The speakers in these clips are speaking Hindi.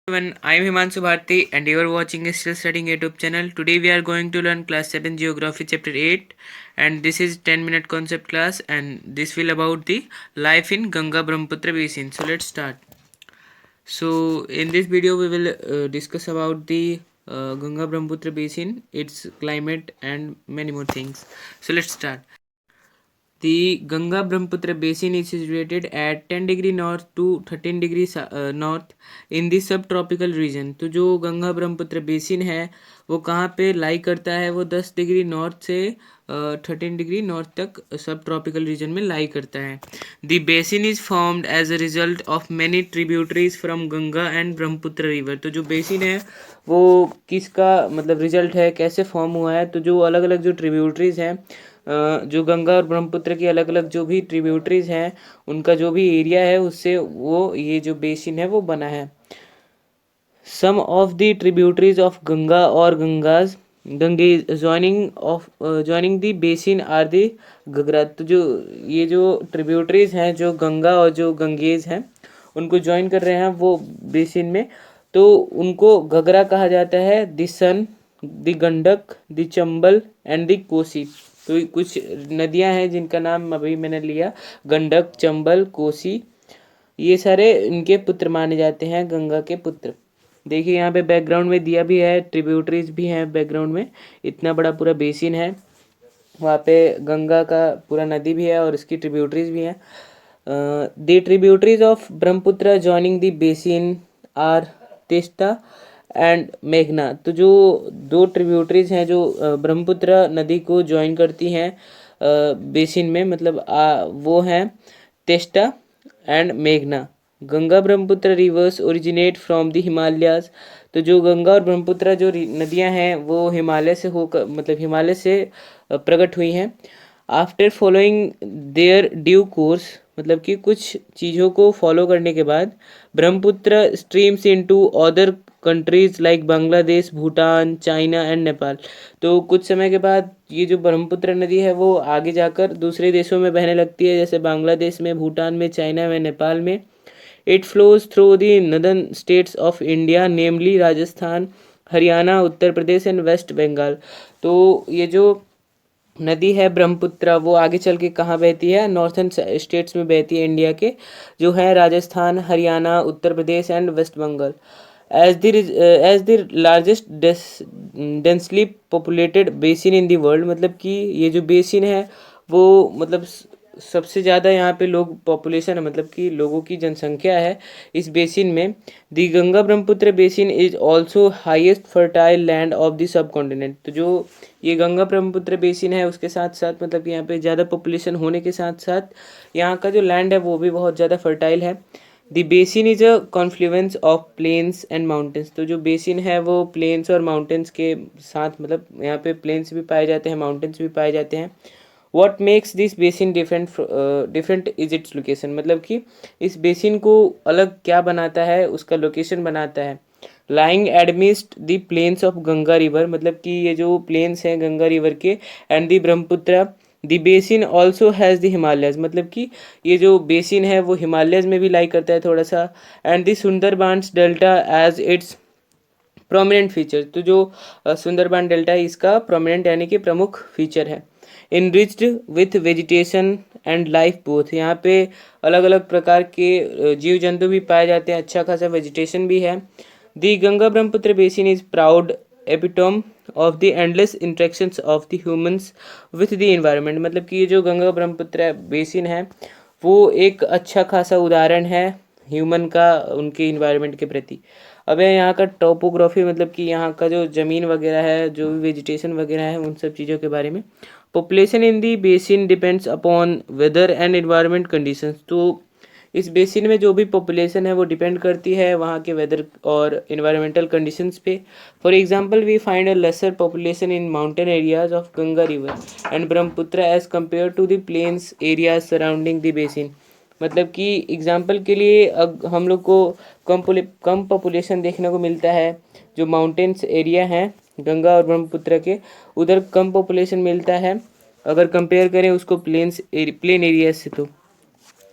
Everyone, I am Himanshu Bharti and you are watching a Still Studying YouTube channel. Today we are going to learn class 7 Geography chapter 8 and this is 10-minute concept class and this will about the life in Ganga Brahmaputra basin. So let's start. So in this video we will discuss about the Ganga Brahmaputra basin, its climate and many more things. So let's start. The Ganga Brahmaputra basin is situated at 10 degree north to 13 degree north in the subtropical region. तो जो गंगा ब्रह्मपुत्र बेसिन है वो कहाँ पे लाई करता है, वो 10 डिग्री नॉर्थ से 13 डिग्री नॉर्थ तक सब ट्रॉपिकल रीजन में लाई करता है. The basin is formed as a result of many tributaries from Ganga and Brahmaputra river. तो जो बेसिन है वो किसका मतलब रिजल्ट है, कैसे फॉर्म हुआ है, तो जो अलग अलग जो ट्रिब्यूटरीज हैं, जो गंगा और ब्रह्मपुत्र की अलग अलग जो भी ट्रिब्यूटरीज हैं उनका जो भी एरिया है उससे वो ये जो बेसिन है वो बना है. Some of the tributaries of Ganga और Ganges joining the basin are the Ghaghara. तो जो ये जो ट्रिब्यूटरीज हैं जो गंगा और जो गंगेज हैं उनको ज्वाइन कर रहे हैं वो बेसिन में, तो उनको घग्गरा कहा जाता है. The Son, the Gandak, the Chambal and the Kosi. तो कुछ नदियां हैं जिनका नाम अभी मैंने लिया, गंडक, चंबल, कोसी, ये सारे इनके पुत्र माने जाते हैं, गंगा के पुत्र. देखिए यहाँ पे बैकग्राउंड में दिया भी है, ट्रिब्यूटरीज भी हैं बैकग्राउंड में. इतना बड़ा पूरा बेसिन है, वहाँ पे गंगा का पूरा नदी भी है और इसकी ट्रिब्यूटरीज भी हैं. The tributaries of Brahmaputra joining the basin are Teesta and मेघना. तो जो दो ट्रिब्यूटरीज हैं जो ब्रह्मपुत्र नदी को ज्वाइन करती हैं बेसिन में, मतलब वो हैं तेस्ता एंड मेघना. Ganga Brahmaputra reverse originate from the Himalayas. तो जो गंगा और ब्रह्मपुत्र जो नदियां हैं वो हिमालय से होकर मतलब हिमालय से प्रकट हुई हैं. After following their due course, मतलब कि कुछ चीज़ों को फॉलो करने के बाद, Brahmaputra streams into other countries like Bangladesh, Bhutan, China and Nepal. तो कुछ समय के बाद ये जो ब्रह्मपुत्र नदी है वो आगे जाकर दूसरे देशों में बहने लगती है, जैसे बांग्लादेश में, भूटान में, चाइना में, नेपाल में. It flows through the northern states of India namely Rajasthan, Haryana, Uttar Pradesh and waste Bengal. तो ये जो नदी है ब्रह्मपुत्र वो आगे चल के कहाँ बहती है, नॉर्थन स्टेट्स में बहती है इंडिया के, जो है Rajasthan, Haryana, Uttar Pradesh and waste Bengal. As the largest densely populated basin in the world, मतलब कि ये जो बेसिन है वो मतलब सबसे ज़्यादा यहाँ पे लोग पॉपुलेशन है, मतलब कि लोगों की जनसंख्या है इस बेसिन में. The Ganga Brahmaputra basin is also highest fertile land of the subcontinent. तो जो ये गंगा ब्रह्मपुत्र बेसिन है उसके साथ साथ मतलब कि यहाँ पे ज़्यादा पॉपुलेशन होने के साथ साथ यहाँ का जो लैंड है वो भी बहुत ज़्यादा फर्टाइल है. The basin is a confluence of plains and mountains. तो जो बेसिन है वो प्लेन्स और माउंटेन्स के साथ, मतलब यहाँ पे प्लेन्स भी पाए जाते हैं, माउंटेन्स भी पाए जाते हैं. What makes this basin different is its location. मतलब कि इस बेसिन को अलग क्या बनाता है, उसका लोकेशन बनाता है. Lying amidst the plains of Ganga river, मतलब कि ये जो प्लेन्स हैं गंगा रिवर के and the Brahmaputra. The basin also has the Himalayas, मतलब कि ये जो बेसिन है वो हिमालयज में भी लाई करता है थोड़ा सा. And the Sundarbans delta as its prominent feature. तो जो सुंदरबान डेल्टा है इसका प्रोमिनेंट यानी कि प्रमुख फीचर है. Enriched with vegetation and life both, यहाँ पे अलग अलग प्रकार के जीव जंतु भी पाए जाते हैं, अच्छा खासा वेजिटेशन भी है. The Ganga Brahmaputra basin is proud epitome of the endless interactions of the humans with the environment. मतलब कि ये जो गंगा ब्रह्मपुत्र बेसिन है वो एक अच्छा खासा उदाहरण है ह्यूमन का उनके इन्वायरमेंट के प्रति. अब है यहाँ का टोपोग्राफी, मतलब कि यहाँ का जो ज़मीन वगैरह है, जो भी वेजिटेशन वगैरह है, उन सब चीज़ों के बारे में. Population in the basin depends upon weather and environment conditions. तो इस बेसिन में जो भी पॉपुलेशन है वो डिपेंड करती है वहाँ के वेदर और इन्वायरमेंटल कंडीशंस पे. For example we find a lesser population in mountain areas of Ganga river and Brahmaputra as compare to the plains areas surrounding the basin. मतलब कि एग्जांपल के लिए हम लोग को कम पॉपुलेशन देखने को मिलता है जो माउंटेन्स एरिया हैं गंगा और ब्रह्मपुत्र के, उधर कम पॉपुलेशन मिलता है अगर कंपेयर करें उसको प्लेन एरिया से. तो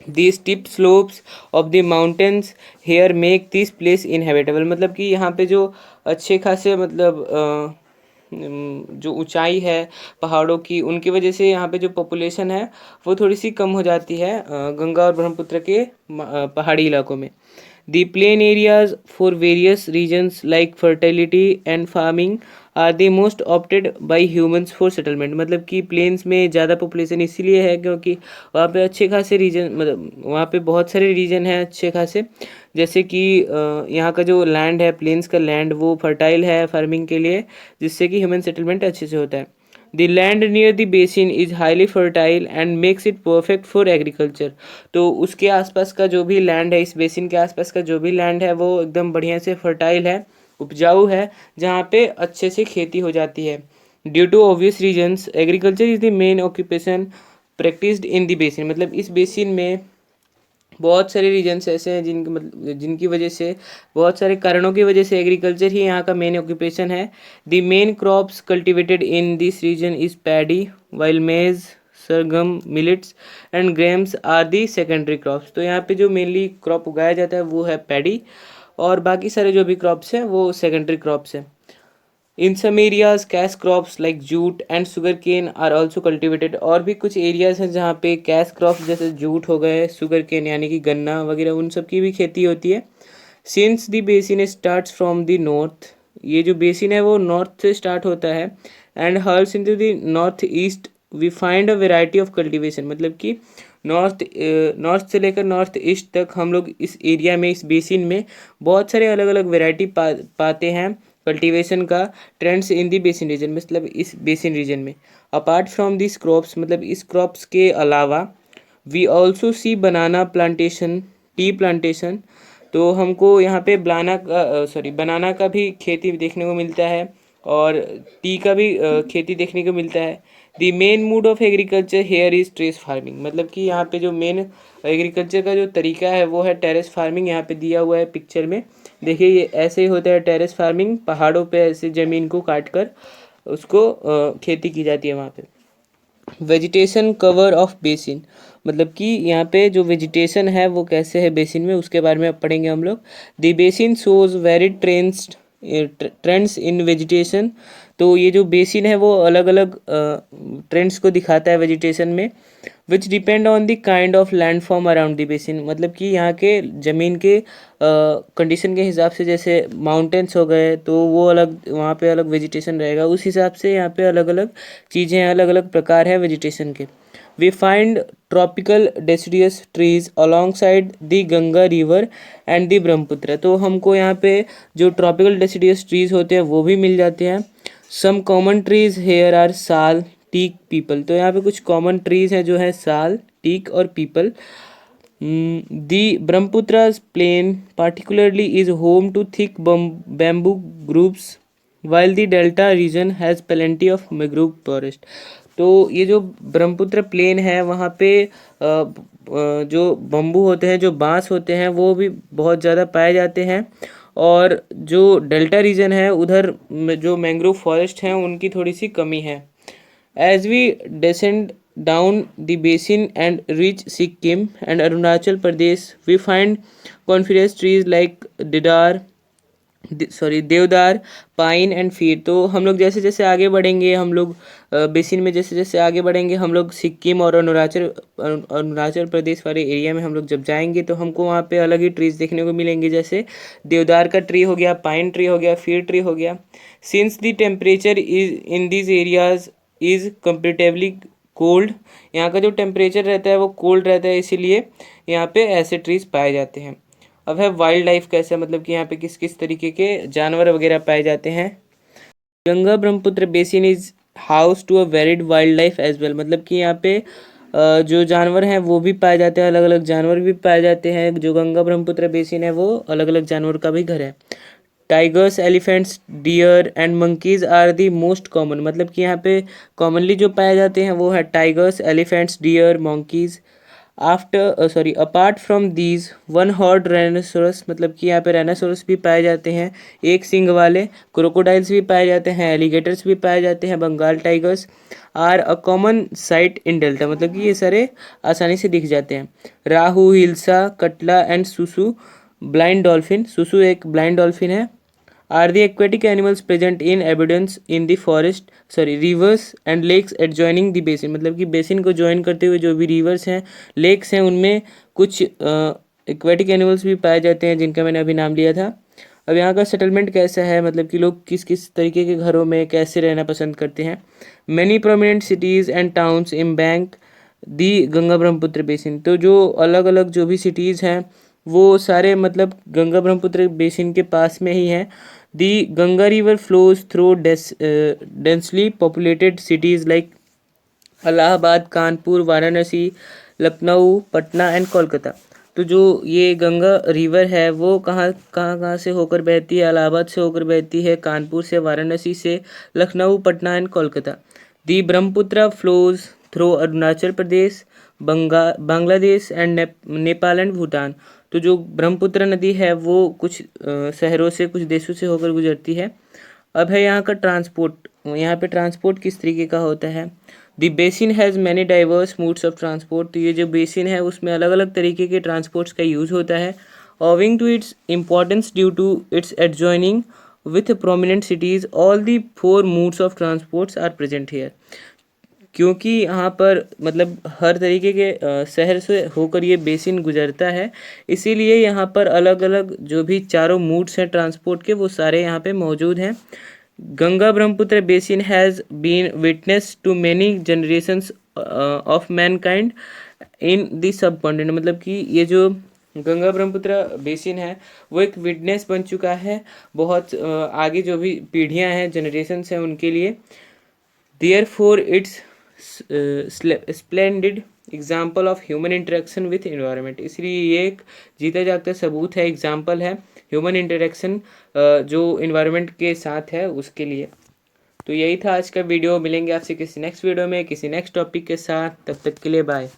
the steep slopes of the mountains here make this place inhabitable, मतलब कि यहाँ पे जो अच्छे खासे मतलब जो ऊंचाई है पहाड़ों की, उनकी वजह से यहाँ पे जो पॉपुलेशन है वो थोड़ी सी कम हो जाती है गंगा और ब्रह्मपुत्र के पहाड़ी इलाकों में। The plain areas for various regions like fertility and farming are the most opted by humans for settlement, मतलब कि प्लेन्स में ज़्यादा पॉपुलेशन इसीलिए है क्योंकि वहाँ पे अच्छे खासे रीजन, मतलब वहाँ पे बहुत सारे रीजन हैं अच्छे खासे, जैसे कि यहाँ का जो लैंड है, प्लेन्स का लैंड, वो फर्टाइल है फार्मिंग के लिए, जिससे कि ह्यूमन सेटलमेंट अच्छे से होता है। The land near the basin is highly fertile and makes it perfect for agriculture, तो उसके आसपास का जो भी लैंड है, इस बेसिन के आसपास का जो भी लैंड है वो एकदम बढ़िया से फर्टाइल है, उपजाऊ है, जहाँ पे अच्छे से खेती हो जाती है। Due to obvious reasons agriculture is the main occupation practised in the basin, मतलब इस बेसिन में बहुत सारे रीजन्स ऐसे हैं जिनकी मतलब जिनकी वजह से, बहुत सारे कारणों की वजह से एग्रीकल्चर ही यहाँ का मेन ऑक्यूपेशन है। The main crops cultivated in this region is paddy while maize sorghum millets and grams are the secondary crops, तो यहाँ पे जो मेनली क्रॉप उगाया जाता है वो है पैडी, और बाकी सारे जो भी क्रॉप्स हैं वो सेकेंडरी क्रॉप्स हैं। In some areas cash crops like jute and sugar cane are also cultivated, और भी कुछ एरियाज हैं जहाँ पे कैश क्रॉप्स जैसे जूट हो गए, शुगर केन यानी कि गन्ना वगैरह, उन सब की भी खेती होती है। Since the basin starts from the north, ये जो बेसिन है वो नॉर्थ से स्टार्ट होता है, and hurls into the north east we find a variety of cultivation, मतलब कि नॉर्थ से लेकर नॉर्थ ईस्ट तक हम लोग इस एरिया में, इस बेसिन में बहुत सारे अलग अलग वेराइटी पाते हैं कल्टीवेशन का। Trends in the basin region, मतलब इस बेसिन रीजन में। अपार्ट फ्रॉम दिस क्रॉप्स, मतलब इस क्रॉप्स के अलावा, we also see banana plantation, tea plantation, तो हमको यहाँ पे बनाना का भी खेती देखने को मिलता है, और टी का भी खेती देखने को मिलता है। The main mode of agriculture here is terrace farming, मतलब कि यहाँ पे जो मेन एग्रीकल्चर का जो तरीका है वो है टेरेस फार्मिंग, यहाँ पे दिया हुआ है पिक्चर में। देखिए ये ऐसे ही होता है टेरेस फार्मिंग, पहाड़ों पे ऐसे ज़मीन को काट कर उसको खेती की जाती है वहाँ पे। वेजिटेशन कवर ऑफ बेसिन, मतलब कि यहाँ पे जो वेजिटेशन है वो कैसे है बेसिन में, उसके बारे में अब पढ़ेंगे हम लोग। The basin shows varied trends in vegetation, तो ये जो बेसिन है वो अलग अलग ट्रेंड्स को दिखाता है वेजिटेशन में। विच depend on the kind of land form around the basin, मतलब कि यहाँ के ज़मीन के कंडीशन के हिसाब से, जैसे माउंटेन्स हो गए तो वो अलग, वहाँ पे अलग वेजिटेशन रहेगा, उस हिसाब से यहाँ पे अलग अलग चीज़ें, अलग अलग प्रकार है वेजिटेशन के। We find tropical deciduous trees along side the Ganga river and the Brahmaputra, तो हमको यहाँ पे जो ट्रॉपिकल डेसिडियस ट्रीज होते हैं वो भी मिल जाते हैं। Some common trees here are sal teak peepal, तो यहाँ पे कुछ कॉमन ट्रीज हैं जो है साल, टीक और people. The Brahmaputra's plain particularly is home to thick bamboo groups, while the delta region has plenty of mangrove forest. तो ये जो ब्रह्मपुत्र प्लेन है वहाँ पे जो बम्बू होते हैं, जो बांस होते हैं, वो भी बहुत ज़्यादा पाए जाते हैं, और जो डेल्टा रीजन है उधर जो मैंग्रोव फॉरेस्ट हैं उनकी थोड़ी सी कमी है। As we descend down the basin and reach Sikkim and Arunachal Pradesh, we find coniferous trees like देवदार, पाइन एंड फीर, तो हम लोग जैसे जैसे आगे बढ़ेंगे, हम लोग बेसिन में जैसे जैसे आगे बढ़ेंगे, हम लोग सिक्किम और अरुणाचल प्रदेश वाले एरिया में हम लोग जब जाएंगे तो हमको वहाँ पे अलग ही ट्रीज देखने को मिलेंगे, जैसे देवदार का ट्री हो गया, पाइन ट्री हो गया, फीर ट्री हो गया। Since the temperature is in this areas is comparatively cold, यहाँ का जो टेम्परेचर रहता है वो कोल्ड रहता है, इसीलिए यहाँ पे ऐसे ट्रीज पाए जाते हैं। अब है वाइल्ड लाइफ कैसे, मतलब कि यहाँ पे किस किस तरीके के जानवर वगैरह पाए जाते हैं। Ganga Brahmaputra basin is house to a varied wild life as well, मतलब कि यहाँ पे जो जानवर हैं वो भी पाए जाते हैं, अलग अलग जानवर भी पाए जाते हैं। जो गंगा ब्रह्मपुत्र बेसिन है वो अलग अलग जानवर का भी घर है। Tigers, elephants, deer and monkeys are the most common, मतलब कि यहाँ पे कॉमनली जो पाए जाते हैं वो है tigers, elephants, deer, monkeys. Apart from these one horn rhinoceros, मतलब कि यहाँ पे राइनोसोरस भी पाए जाते हैं एक सींग वाले, क्रोकोडाइल्स भी पाए जाते हैं, एलिगेटर्स भी पाए जाते हैं, Bengal tigers are a common sight in delta, मतलब कि ये सारे आसानी से दिख जाते हैं। Rohu, hilsa, catla and susu blind dolphin, susu एक ब्लाइंड डॉल्फिन है, are the aquatic animals present in abundance in the forest rivers and lakes adjoining the basin, मतलब कि बेसिन को ज्वाइन करते हुए जो भी रिवर्स हैं, लेक्स हैं, उनमें कुछ एक्वेटिक एनिमल्स भी पाए जाते हैं जिनका मैंने अभी नाम लिया था। अब यहाँ का सेटलमेंट कैसा है, मतलब कि लोग किस किस तरीके के घरों में कैसे रहना पसंद करते हैं। Many prominent cities and towns in bank the Ganga Brahmaputra basin, तो जो अलग अलग जो भी सिटीज़ हैं वो सारे मतलब गंगा ब्रह्मपुत्र बेसिन के पास में ही हैं। The Ganga river flows through densely populated cities like Allahabad, Kanpur, Varanasi, Lucknow, Patna and Kolkata. तो जो ये गंगा रिवर है वो कहाँ से होकर बहती है, इलाहाबाद से होकर बहती है, कानपुर से, वाराणसी से, Lucknow, Patna and Kolkata. The Brahmaputra flows through Arunachal Pradesh, Bangladesh and Nepal and Bhutan. तो जो ब्रह्मपुत्र नदी है वो कुछ शहरों से, कुछ देशों से होकर गुजरती है। अब है यहाँ का ट्रांसपोर्ट, यहाँ पे ट्रांसपोर्ट किस तरीके का होता है। The basin has many diverse modes of transport, तो ये जो बेसिन है उसमें अलग अलग तरीके के ट्रांसपोर्ट्स का यूज़ होता है। Owing to its importance due to its adjoining with prominent cities all the four modes of transports are present here, क्योंकि यहाँ पर मतलब हर तरीके के शहर से होकर ये बेसिन गुजरता है, इसीलिए यहाँ पर अलग अलग जो भी चारों मूड्स हैं ट्रांसपोर्ट के वो सारे यहाँ पे मौजूद हैं। Ganga Brahmaputra basin has been witness to many generations of mankind in the subcontinent, मतलब कि ये जो गंगा ब्रह्मपुत्र बेसिन है वो एक विटनेस बन चुका है बहुत आगे जो भी पीढ़ियाँ हैं, जनरेशन्स हैं उनके लिए। Therefore, it's splendid example of human interaction with environment, इसलिए ये एक जीता जागता सबूत है, एग्जाम्पल है ह्यूमन इंटरेक्शन जो इन्वायरमेंट के साथ है उसके लिए। तो यही था आज का वीडियो, मिलेंगे आपसे किसी नेक्स्ट वीडियो में किसी नेक्स्ट टॉपिक के साथ, तब तक के लिए बाय।